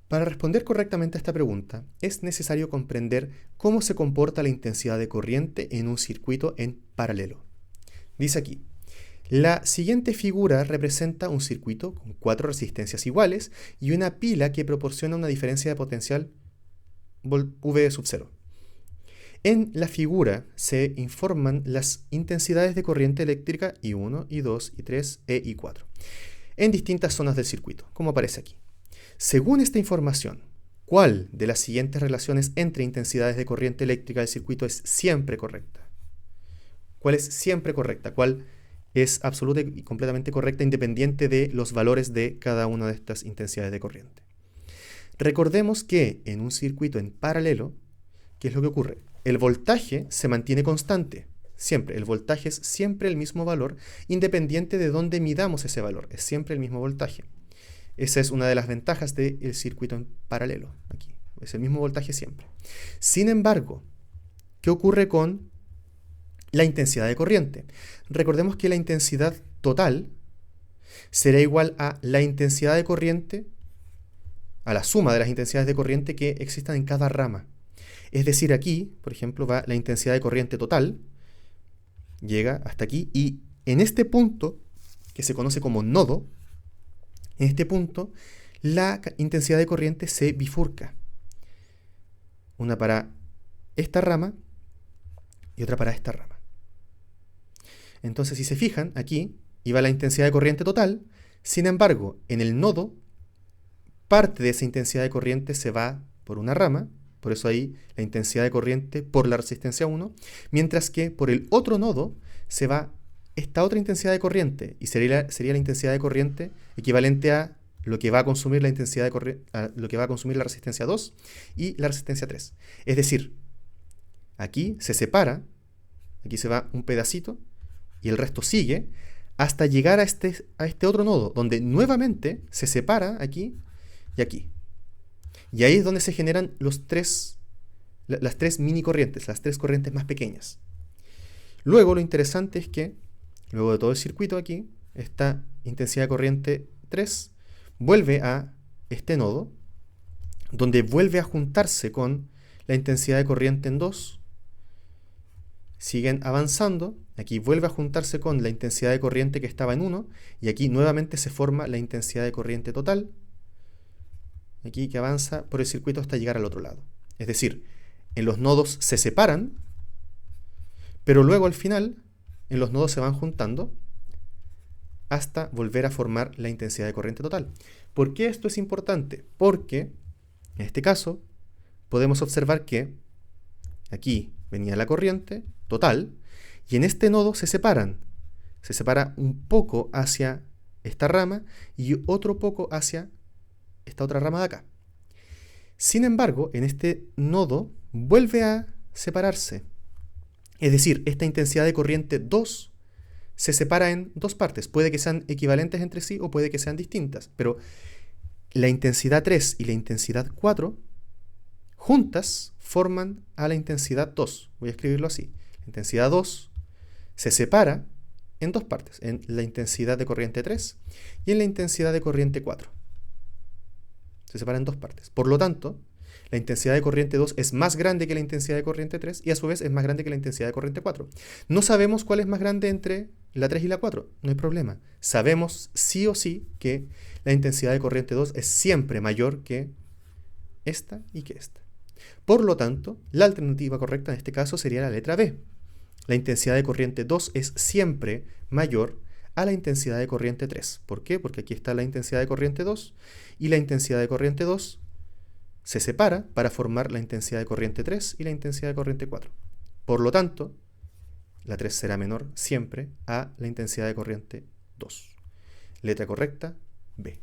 Para responder correctamente a esta pregunta, es necesario comprender cómo se comporta la intensidad de corriente en un circuito en paralelo. Dice aquí, la siguiente figura representa un circuito con 4 resistencias iguales y una pila que proporciona una diferencia de potencial V sub 0. En la figura se informan las intensidades de corriente eléctrica I1, I2, I3 e I4 en distintas zonas del circuito, como aparece aquí. Según esta información, ¿cuál de las siguientes relaciones entre intensidades de corriente eléctrica del circuito es siempre correcta? ¿Cuál es siempre correcta? ¿Cuál es absoluta y completamente correcta independiente de los valores de cada una de estas intensidades de corriente? Recordemos que en un circuito en paralelo, ¿qué es lo que ocurre? El voltaje se mantiene constante, siempre. El voltaje es siempre el mismo valor, independiente de dónde midamos ese valor. Es siempre el mismo voltaje. Esa es una de las ventajas del circuito en paralelo. Aquí es el mismo voltaje siempre. Sin embargo, ¿qué ocurre con la intensidad de corriente? Recordemos que la intensidad total será igual a la intensidad de corriente, a la suma de las intensidades de corriente que existan en cada rama. Es decir, aquí, por ejemplo, va la intensidad de corriente total, llega hasta aquí, y en este punto, que se conoce como nodo, en este punto, la intensidad de corriente se bifurca. Una para esta rama y otra para esta rama. Entonces, si se fijan, aquí iba la intensidad de corriente total. Sin embargo, en el nodo, parte de esa intensidad de corriente se va por una rama. Por eso ahí la intensidad de corriente por la resistencia 1. Mientras que por el otro nodo se va esta otra intensidad de corriente, y sería la intensidad de corriente equivalente a lo que va a consumir la intensidad de corriente, lo que va a consumir la resistencia 2 y la resistencia 3. Es decir, aquí se separa, aquí se va un pedacito y el resto sigue hasta llegar a este otro nodo, donde nuevamente se separa aquí y aquí. Y ahí es donde se generan las tres mini corrientes, las 3 corrientes más pequeñas. Luego lo interesante es que luego de todo el circuito aquí, esta intensidad de corriente 3 vuelve a este nodo, donde vuelve a juntarse con la intensidad de corriente en 2. Siguen avanzando, aquí vuelve a juntarse con la intensidad de corriente que estaba en 1, y aquí nuevamente se forma la intensidad de corriente total, aquí que avanza por el circuito hasta llegar al otro lado. Es decir, en los nodos se separan, pero luego al final en los nodos se van juntando hasta volver a formar la intensidad de corriente total. ¿Por qué esto es importante? Porque en este caso podemos observar que aquí venía la corriente total y en este nodo se separan. Se separa un poco hacia esta rama y otro poco hacia esta otra rama de acá. Sin embargo, en este nodo vuelve a separarse. Es decir, esta intensidad de corriente 2 se separa en 2 partes. Puede que sean equivalentes entre sí o puede que sean distintas. Pero la intensidad 3 y la intensidad 4 juntas forman a la intensidad 2. Voy a escribirlo así. La intensidad 2 se separa en 2 partes. En la intensidad de corriente 3 y en la intensidad de corriente 4. Se separa en 2 partes. Por lo tanto, la intensidad de corriente 2 es más grande que la intensidad de corriente 3 y a su vez es más grande que la intensidad de corriente 4. No sabemos cuál es más grande entre la 3 y la 4, no hay problema. Sabemos sí o sí que la intensidad de corriente 2 es siempre mayor que esta y que esta. Por lo tanto, la alternativa correcta en este caso sería la letra B. La intensidad de corriente 2 es siempre mayor a la intensidad de corriente 3. ¿Por qué? Porque aquí está la intensidad de corriente 2 y la intensidad de corriente 2 se separa para formar la intensidad de corriente 3 y la intensidad de corriente 4. Por lo tanto, la 3 será menor siempre a la intensidad de corriente 2. Letra correcta, B.